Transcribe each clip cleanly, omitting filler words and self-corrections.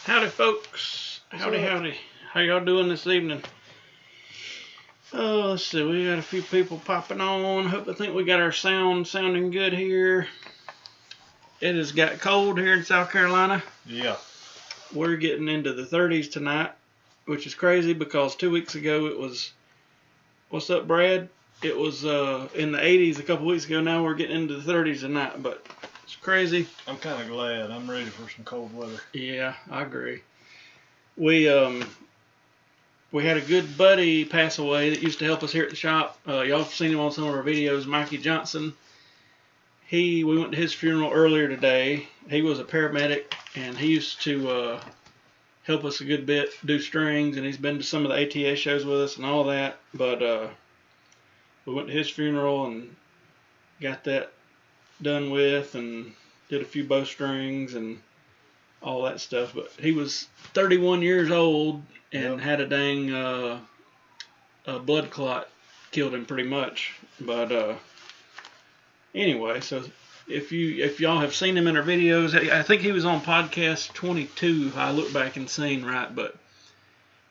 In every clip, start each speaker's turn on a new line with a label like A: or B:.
A: Howdy, folks. Howdy. How y'all doing this evening? Oh, let's see. We got a few people popping on. I think we got our sounding good here. It has got cold here in South Carolina.
B: Yeah.
A: We're getting into the 30s tonight, which is crazy because 2 weeks ago it was, what's up, Brad? It was in the 80s a couple weeks ago. Now we're getting into the 30s tonight, but it's crazy.
B: I'm kind of glad. I'm ready for some cold weather.
A: Yeah, I agree. We had a good buddy pass away that used to help us here at the shop. Y'all have seen him on some of our videos, Mikey Johnson. We went to his funeral earlier today. He was a paramedic, and he used to help us a good bit, do strings, and he's been to some of the ATA shows with us and all that. But we went to his funeral and got that done with and did a few bowstrings and all that stuff. But he was 31 years old and had a dang blood clot, killed him pretty much. But anyway, so if y'all have seen him in our videos, I think he was on podcast 22. I look back and seen right, but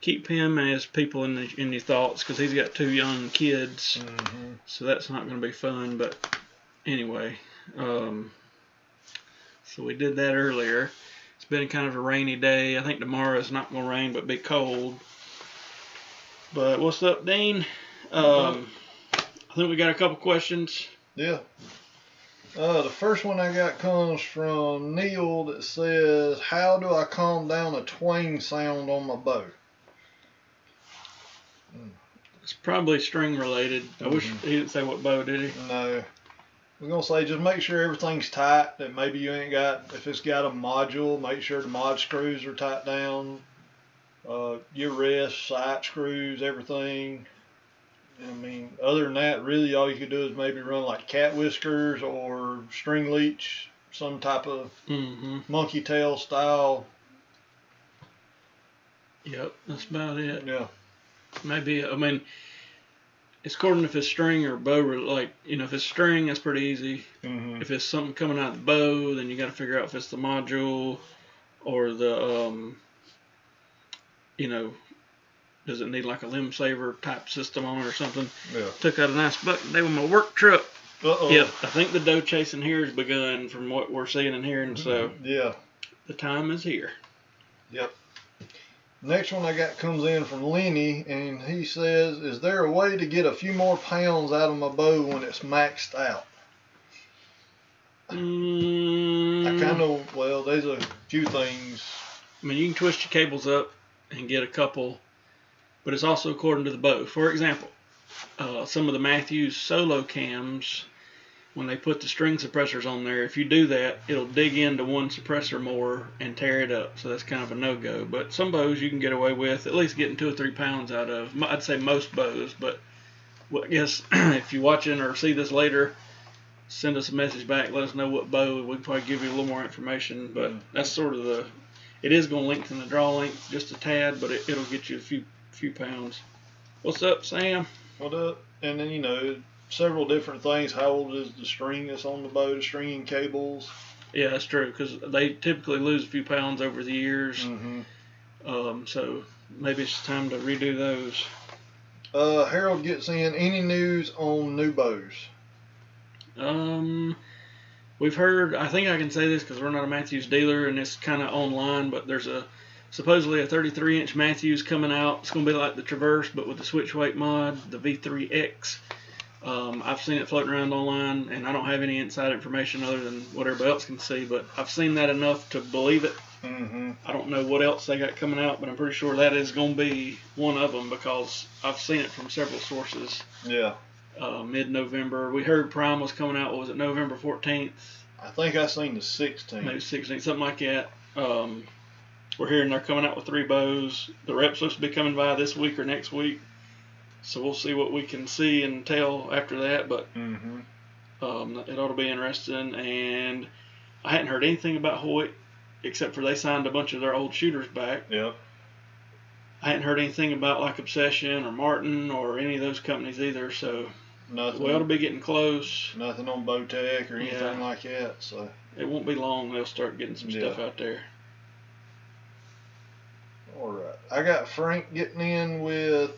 A: keep him as people in your thoughts because he's got 2 young kids, so that's not going to be fun. But anyway. So we did that earlier. It's been kind of a rainy day. I think tomorrow is not going to rain, but be cold. But what's up, Dean? I think we got a couple questions.
B: Yeah. The first one I got comes from Neil that says, how do I calm down a twang sound on my bow?
A: It's probably string related. I wish he didn't say what bow, did he?
B: No. We're going to say just make sure everything's tight, that maybe you ain't got, if it's got a module, make sure the mod screws are tight down, your wrist, sight screws, everything. I mean, other than that, really all you could do is maybe run like cat whiskers or string leech, some type of monkey tail style.
A: Yep, that's about it.
B: Yeah.
A: Maybe, I mean, it's according if it's string or bow, like, you know, if it's string, that's pretty easy. If it's something coming out of the bow, then you got to figure out if it's the module or the, you know, does it need like a limb saver type system on it or something?
B: Yeah.
A: Took out a nice buck today with my work truck.
B: Uh-oh.
A: Yep, I think the doe chasing here has begun from what we're seeing and hearing, so
B: yeah,
A: the time is here.
B: Yep. Next one I got comes in from Lenny, and he says, is there a way to get a few more pounds out of my bow when it's maxed out? I kind of, well, there's a few things.
A: I mean, you can twist your cables up and get a couple, but it's also according to the bow. For example, some of the Matthews solo cams, when they put the string suppressors on there, if you do that, it'll dig into one suppressor more and tear it up. So that's kind of a no-go. But some bows you can get away with at least getting 2 or 3 pounds out of. I'd say most bows, but I guess if you're watching or see this later, send us a message back. Let us know what bow. We can probably give you a little more information. But that's sort of the. It is going to lengthen the draw length just a tad, but it'll get you a few pounds. What's up, Sam?
B: What up? And then, you know, several different things. How old is the string that's on the bow, the stringing cables?
A: Yeah, that's true, because they typically lose a few pounds over the years. So maybe it's time to redo those.
B: Harold gets in, any news on new bows?
A: We've heard, I think I can say this because we're not a Matthews dealer and it's kind of online, but there's supposedly a 33-inch Matthews coming out. It's going to be like the Traverse, but with the switch weight mod, the V3X. I've seen it floating around online, and I don't have any inside information other than what everybody else can see, but I've seen that enough to believe it. I don't know what else they got coming out, but I'm pretty sure that is going to be one of them because I've seen it from several sources.
B: Yeah.
A: Mid-November. We heard Prime was coming out. What was it, November 14th?
B: I think I seen the 16th.
A: Maybe 16th, something like that. We're hearing they're coming out with 3 bows. The rep's supposed to be coming by this week or next week. So we'll see what we can see and tell after that. But it ought to be interesting. And I hadn't heard anything about Hoyt except for they signed a bunch of their old shooters back.
B: Yep.
A: I hadn't heard anything about like Obsession or Martin or any of those companies either. So
B: nothing.
A: We ought to be getting close.
B: Nothing on Bowtech or anything like that. So
A: it won't be long. They'll start getting some stuff out there.
B: All right. I got Frank getting in with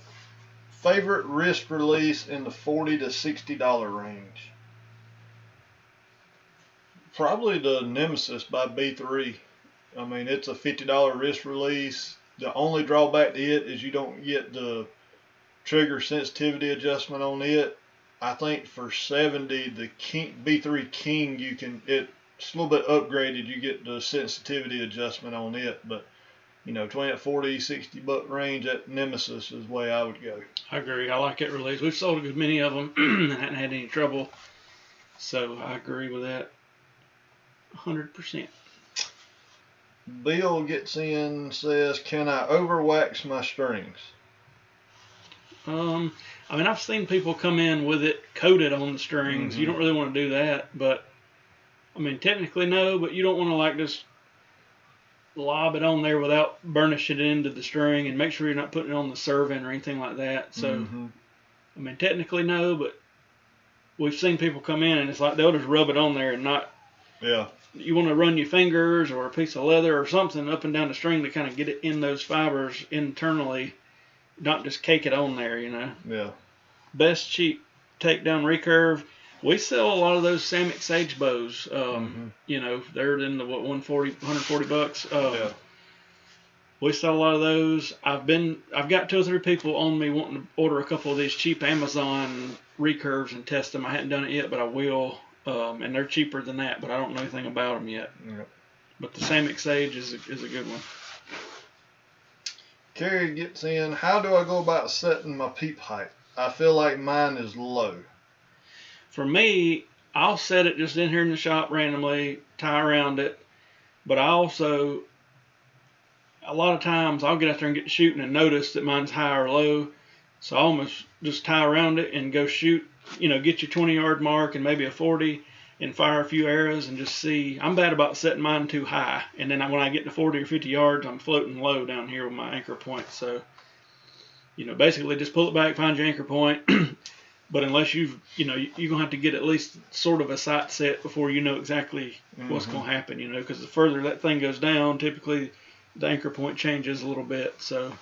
B: favorite wrist release in the $40 to $60 range. Probably the Nemesis by B3. I mean, it's a $50 wrist release. The only drawback to it is you don't get the trigger sensitivity adjustment on it. I think for $70, the B3 King, you can, it's a little bit upgraded. You get the sensitivity adjustment on it, but you know, between that $40, $60 range, that Nemesis is the way I would go.
A: I agree. I like that release. We've sold a good many of them and hadn't had any trouble. So I agree with that 100%.
B: Bill gets in, says, can I overwax my strings?
A: I mean, I've seen people come in with it coated on the strings. You don't really want to do that, but I mean, technically no, but you don't want to like just lob it on there without burnishing it into the string, and make sure you're not putting it on the servant or anything like that. So, I mean, technically no, but we've seen people come in and it's like they'll just rub it on there and not.
B: Yeah.
A: You want to run your fingers or a piece of leather or something up and down the string to kind of get it in those fibers internally, not just cake it on there, you know.
B: Yeah.
A: Best cheap takedown recurve. We sell a lot of those Samick Sage bows. You know, they're in the 140 bucks.
B: Yeah.
A: We sell a lot of those. I've got 2 or 3 people on me wanting to order a couple of these cheap Amazon recurves and test them. I hadn't done it yet, but I will. And they're cheaper than that, but I don't know anything about them yet.
B: Yep.
A: But the Samick Sage is a good one.
B: Carrie gets in, how do I go about setting my peep height? I feel like mine is low.
A: For me, I'll set it just in here in the shop randomly, tie around it. But I also, a lot of times, I'll get out there and get shooting and notice that mine's high or low. So I almost just tie around it and go shoot, you know, get your 20-yard mark and maybe a 40 and fire a few arrows and just see. I'm bad about setting mine too high. And then when I get to 40 or 50 yards, I'm floating low down here with my anchor point. So, you know, basically just pull it back, find your anchor point. But unless you're going to have to get at least sort of a sight set before you know exactly what's going to happen, you know, because the further that thing goes down, typically the anchor point changes a little bit. So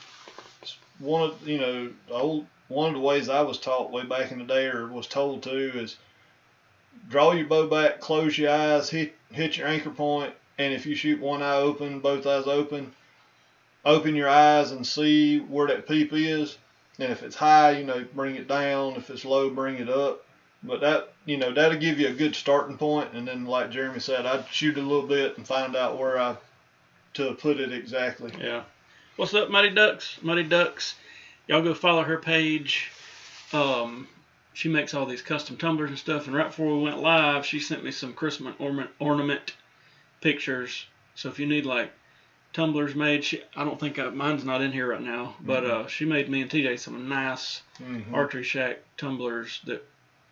B: one of the ways I was taught way back in the day, or was told to, is draw your bow back, close your eyes, hit your anchor point, and if you shoot one eye open, both eyes open your eyes and see where that peep is. And if it's high, you know, bring it down. If it's low, bring it up. But that, you know, that'll give you a good starting point. And then, like Jeremy said, I'd shoot a little bit and find out where to put it exactly.
A: Yeah. What's up, Muddy Ducks? Muddy Ducks. Y'all go follow her page. She makes all these custom tumblers and stuff. And right before we went live, she sent me some Christmas ornament pictures. So if you need like tumblers made, I don't think mine's not in here right now, but she made me and TJ some nice Archeryshack tumblers that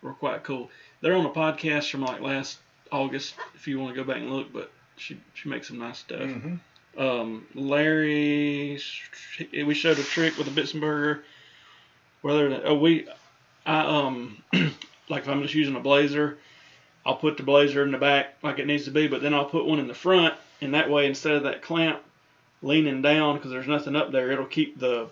A: were quite cool. They're on a podcast from like last August if you want to go back and look, but she makes some nice stuff. Larry, we showed a trick with a Bitsenberger like if I'm just using a blazer, I'll put the blazer in the back like it needs to be, but then I'll put one in the front, and that way instead of that clamp leaning down because there's nothing up there, it'll keep the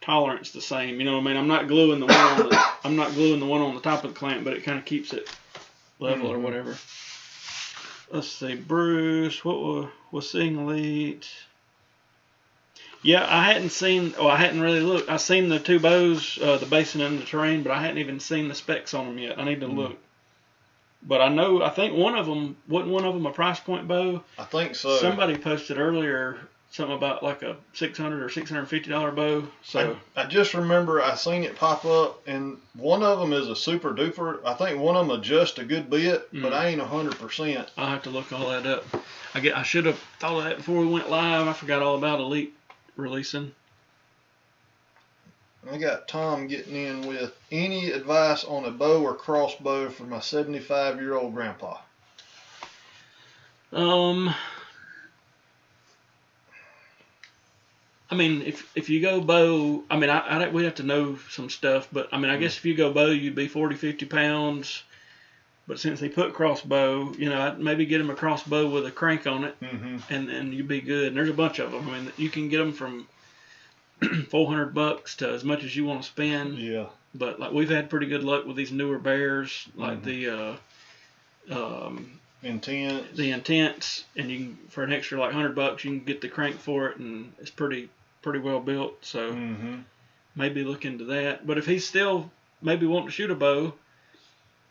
A: tolerance the same. You know what I mean? I'm not gluing the one on the top of the clamp, but it kind of keeps it level or whatever. Let's see, Bruce, what was seeing elite? Yeah, I hadn't really looked. I seen the 2 bows, the Basin and the Terrain, but I hadn't even seen the specs on them yet. I need to look. But I think one of them, wasn't one of them a price point bow?
B: I think so.
A: Somebody posted earlier something about like a $600 or $650 bow. So
B: I just remember I seen it pop up, and one of them is a super duper. I think one of them adjusts a good bit, but I ain't 100%.
A: I'll have to look all that up. I should have thought of that before we went live. I forgot all about Elite releasing.
B: I got Tom getting in with any advice on a bow or crossbow for my 75-year-old grandpa.
A: I mean, if you go bow, I mean, we have to know some stuff, but I mean, I guess if you go bow, you'd be 40, 50 pounds. But since they put crossbow, I'd maybe get him a crossbow with a crank on it, and then you'd be good. And there's a bunch of them. I mean, you can get them from $400 to as much as you want to spend.
B: Yeah.
A: But like we've had pretty good luck with these newer bears, like the Intense, and you can, for an extra like $100, you can get the crank for it, and it's pretty well built. So maybe look into that. But if he's still maybe wanting to shoot a bow,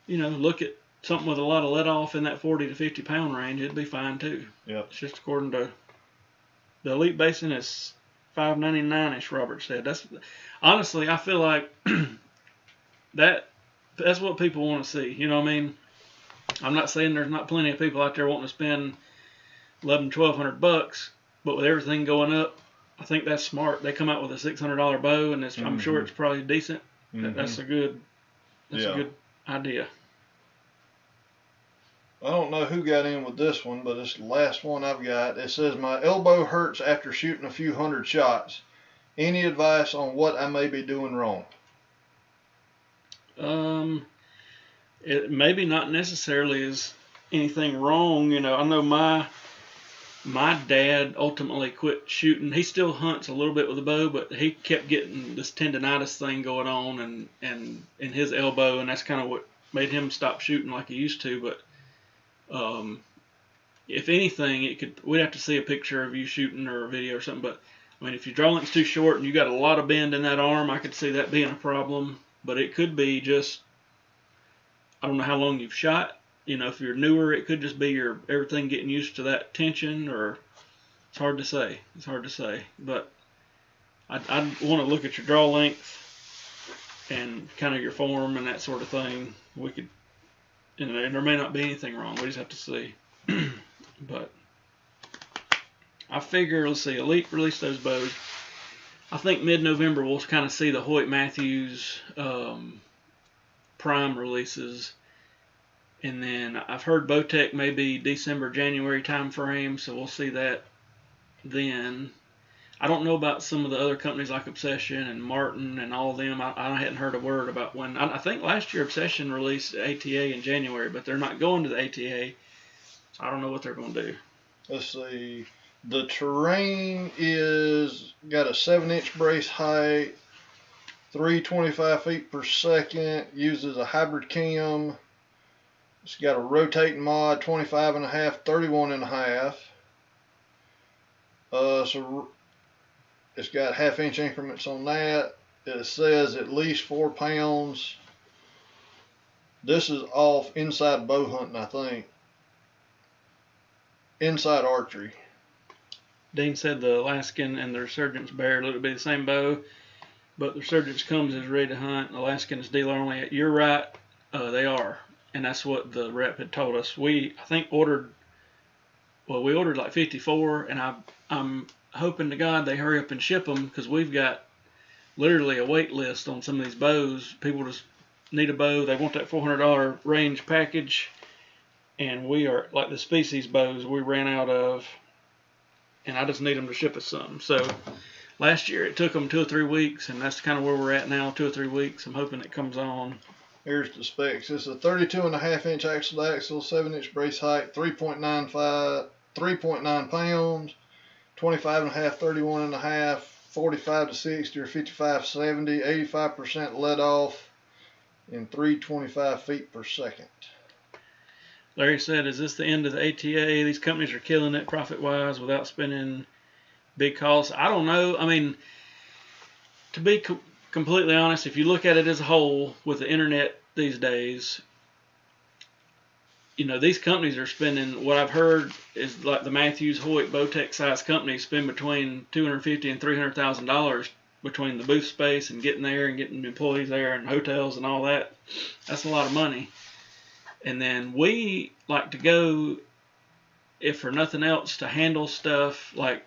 A: look at something with a lot of let off in that 40 to 50 pound range. It'd be fine too.
B: Yep.
A: It's just according to the Elite Basin is $599-ish. Robert said. That's honestly, I feel like that's what people want to see. You know what I mean? I'm not saying there's not plenty of people out there wanting to spend $1,200-$1,200, but with everything going up, I think that's smart. They come out with a $600 bow, and I'm sure it's probably decent. That's a good idea.
B: I don't know who got in with this one, but it's the last one I've got. It says, my elbow hurts after shooting a few hundred shots. Any advice on what I may be doing wrong?
A: It maybe not necessarily is anything wrong. I know my dad ultimately quit shooting. He still hunts a little bit with a bow, but he kept getting this tendonitis thing going on and in his elbow, and that's kind of what made him stop shooting like he used to. But if anything, we'd have to see a picture of you shooting or a video or something. But I mean, if your draw length's too short and you got a lot of bend in that arm, I could see that being a problem. But it could be just, I don't know how long you've shot. If you're newer, it could just be everything getting used to that tension, or it's hard to say. But I'd want to look at your draw length and kind of your form and that sort of thing. We could, and there may not be anything wrong. We just have to see. But I figure, let's see, Elite released those bows. I think mid-November we'll kind of see the Hoyt Matthews Prime releases. And then I've heard Bowtech maybe December, January time frame, so we'll see that then. I don't know about some of the other companies like Obsession and Martin and all of them. I hadn't heard a word about when. I think last year Obsession released ATA in January, but they're not going to the ATA, so I don't know what they're going to do.
B: Let's see. The Terrain got a 7-inch brace height, 325 feet per second, uses a hybrid cam. It's got a rotating mod, 25.5, 31.5. So it's got half-inch increments on that. It says at least 4 pounds. This is off inside bow hunting, I think. Inside archery.
A: Dean said the Alaskan and the Resurgence Bear look to be the same bow, but the Resurgence comes as ready to hunt. Alaskan is dealer only. You're right, they are. And that's what the rep had told us. We ordered like 54, and I'm hoping to God they hurry up and ship them, because we've got literally a wait list on some of these bows. People just need a bow. They want that $400 range package, and we are, like the Species bows we ran out of, and I just need them to ship us some. So last year it took them 2 or 3 weeks, and that's kind of where we're at now, 2 or 3 weeks. I'm hoping it comes on.
B: Here's the specs. It's a 32.5-inch axle to axle, 7-inch brace height, 3.9 pounds, 25.5, 31.5, 45 to 60 or 55, 70, 85% let off, and 325 feet per second.
A: Larry said, is this the end of the ATA? These companies are killing it profit-wise without spending big costs. I don't know. I mean, to be completely honest, if you look at it as a whole with the internet these days, you know, these companies are spending, what I've heard is like the Matthews, Hoyt, Bowtech size companies spend between $250,000 and $300,000 between the booth space and getting there and getting employees there and hotels and all that. That's a lot of money. And then we like to go, if for nothing else, to handle stuff like,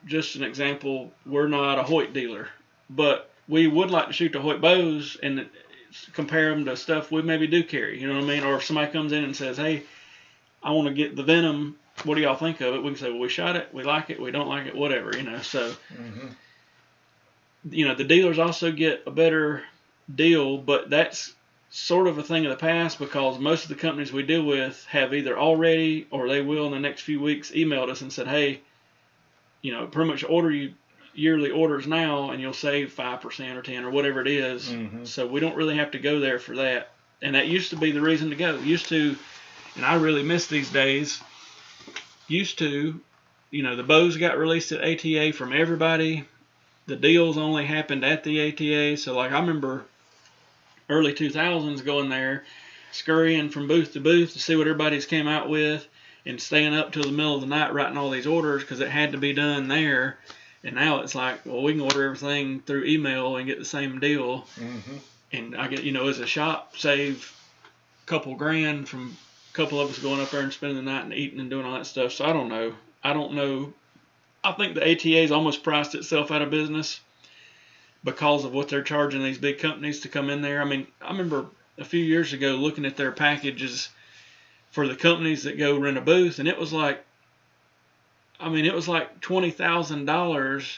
A: just an example, we're not a Hoyt dealer, but we would like to shoot the Hoyt bows and compare them to stuff we maybe do carry, you know what I mean? Or if somebody comes in and says, hey, I want to get the Venom, what do y'all think of it? We can say, well, we shot it, we like it, we don't like it, whatever, you know. So, you know, the dealers also get a better deal, but that's sort of a thing of the past because most of the companies we deal with have either already or they will in the next few weeks emailed us and said, hey, you know, pretty much order you yearly orders now and you'll save 5% or 10 or whatever it is. So we don't really have to go there for that. And that used to be the reason to go. Used to, and I really miss these days, used to, you know, the bows got released at ATA from everybody. The deals only happened at the ATA. So like I remember early 2000s going there, scurrying from booth to booth to see what everybody's came out with, and staying up till the middle of the night writing all these orders because it had to be done there. And now it's like, well, we can order everything through email and get the same deal. And I get, you know, as a shop, save a couple grand from a couple of us going up there and spending the night and eating and doing all that stuff. So I don't know. I think the ATA's almost priced itself out of business because of what they're charging these big companies to come in there. I mean, I remember a few years ago looking at their packages for the companies that go rent a booth, and it was like $20,000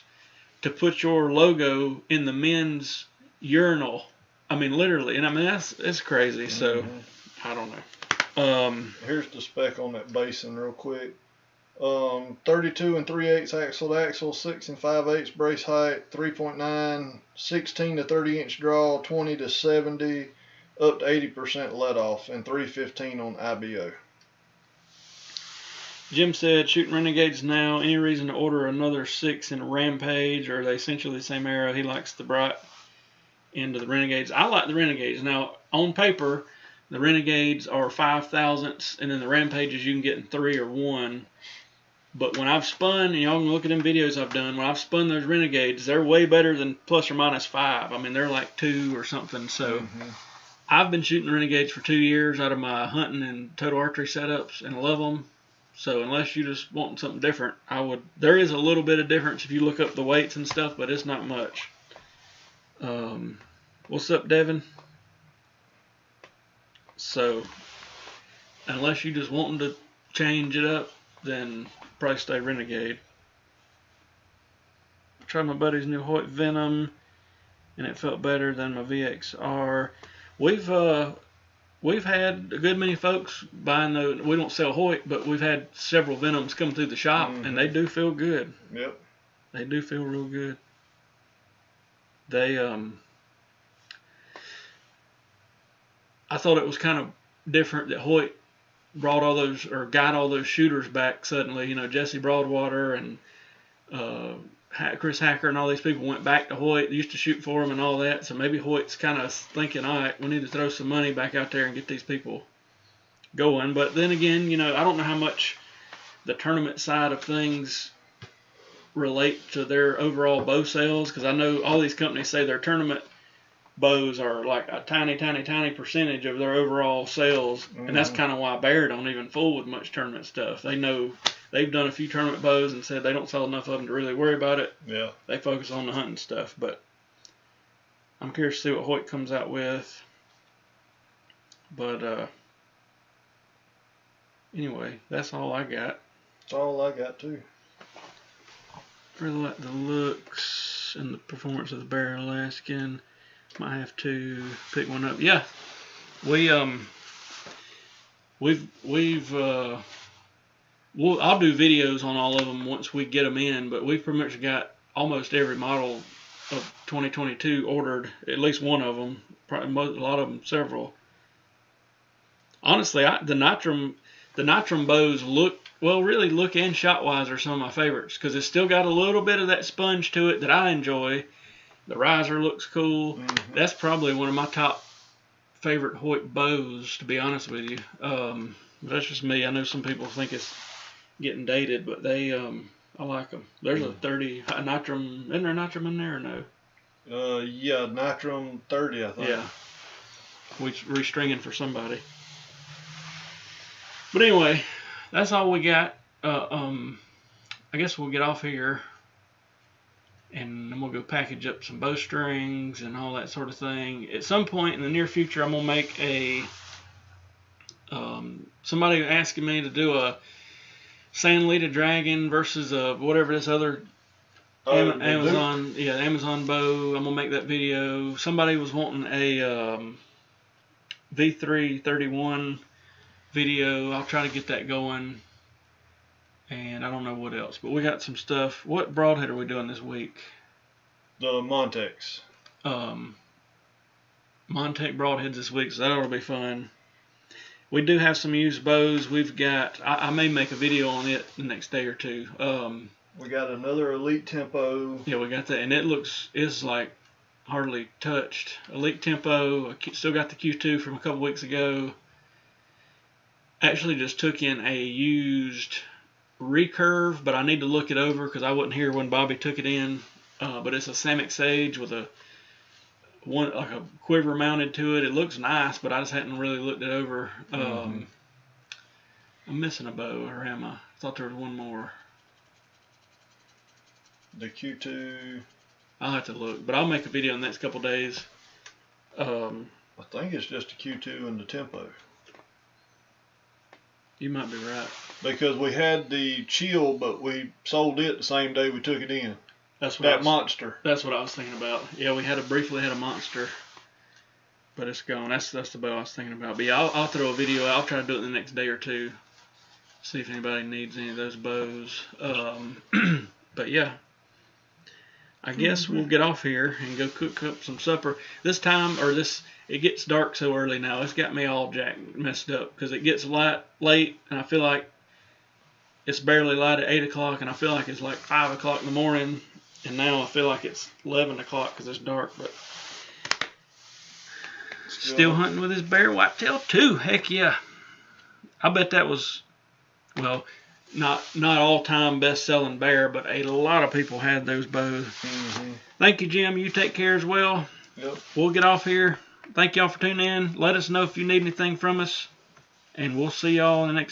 A: to put your logo in the men's urinal. I mean, literally, and I mean it's crazy. So I don't know.
B: Here's the spec on that basin real quick. 32 and 3/8 axle to axle, 6 and 5/8 brace height, 3.9, 16 to 30 inch draw, 20 to 70. Up to 80% let off, and 315 on IBO.
A: Jim said, shooting Renegades now. Any reason to order another 6 in Rampage, or are they essentially the same arrow? He likes the bright end of the Renegades. I like the Renegades. Now, on paper, the Renegades are 5/1000ths, and then the Rampages you can get in 3 or 1. But when I've spun, and y'all can look at them videos I've done, when I've spun those Renegades, they're way better than plus or minus 5. I mean, they're like 2 or something. So I've been shooting Renegades for 2 years out of my hunting and total archery setups, and I love them. So unless you just want something different, there is a little bit of difference if you look up the weights and stuff, but it's not much. What's up, Devin? So unless you just wanting to change it up, then probably stay Renegade. I tried my buddy's new Hoyt Venom, and it felt better than my VXR. We've had a good many folks buying those. We don't sell Hoyt, but we've had several Venoms come through the shop, and they do feel good.
B: Yep.
A: They do feel real good. They, I thought it was kind of different that Hoyt brought all those, or got all those shooters back suddenly. You know, Jesse Broadwater and Chris Hacker and all these people went back to Hoyt. They used to shoot for them and all that. So maybe Hoyt's kind of thinking, all right, we need to throw some money back out there and get these people going. But then again, you know, I don't know how much the tournament side of things relate to their overall bow sales, because I know all these companies say their tournament bows are like a tiny, tiny, tiny percentage of their overall sales. And that's kind of why Bear don't even fool with much tournament stuff. They know they've done a few tournament bows and said they don't sell enough of them to really worry about it.
B: Yeah.
A: They focus on the hunting stuff. But I'm curious to see what Hoyt comes out with. But anyway, that's all I got.
B: That's all I got too.
A: Really like the looks and the performance of the Bear Alaskan. Might have to pick one up. Yeah, we'll I'll do videos on all of them once we get them in, but we've pretty much got almost every model of 2022 ordered, at least one of them, probably a lot of them, several. Honestly, the Nitrum bows look and shot wise are some of my favorites, because it's still got a little bit of that sponge to it that I enjoy. The riser looks cool. That's probably one of my top favorite Hoyt bows, to be honest with you. That's just me. I know some people think it's getting dated, but they I like them. There's a 30 Nitrum. Isn't there Nitrum in there or no?
B: Yeah, Nitrum 30, I think.
A: Yeah. We restringing for somebody. But anyway, that's all we got. I guess we'll get off here, and then we'll go package up some bowstrings and all that sort of thing. At some point in the near future, I'm gonna make a. Somebody asking me to do a Sandlita Dragon versus whatever this other Amazon bow. I'm gonna make that video. Somebody was wanting a V3 31 video. I'll try to get that going. And I don't know what else, but we got some stuff. What broadhead are we doing this week?
B: The Montex.
A: Montec broadheads this week, so that ought to be fun. We do have some used bows. We've got, I may make a video on it the next day or two.
B: We got another Elite Tempo.
A: Yeah, we got that, and it's like hardly touched. Elite Tempo, still got the Q2 from a couple weeks ago. Actually just took in a used Recurve, but I need to look it over because I wasn't here when Bobby took it in. But it's a Samick Sage with a quiver mounted to it. It looks nice, but I just hadn't really looked it over. I'm missing a bow, or am I? I thought there was one more.
B: The Q2.
A: I'll have to look, but I'll make a video in the next couple days.
B: I think it's just a Q2 and the Tempo.
A: You might be right.
B: Because we had the Chill, but we sold it the same day we took it in. That monster.
A: That's what I was thinking about. Yeah, we briefly had a monster, but it's gone. That's the bow I was thinking about. But yeah, I'll throw a video out. I'll try to do it the next day or two. See if anybody needs any of those bows. But yeah, I guess we'll get off here and go cook up some supper. It gets dark so early now. It's got me all messed up because it gets late, and I feel like it's barely light at 8 o'clock, and I feel like it's like 5 o'clock in the morning. And now I feel like it's 11 o'clock because it's dark, but still hunting with his bear whitetail too. Heck yeah. I bet that was, well, not all-time best-selling bear, but a lot of people had those bows. Thank you, Jim. You take care as well.
B: Yep.
A: We'll get off here. Thank y'all for tuning in. Let us know if you need anything from us, and we'll see y'all in the next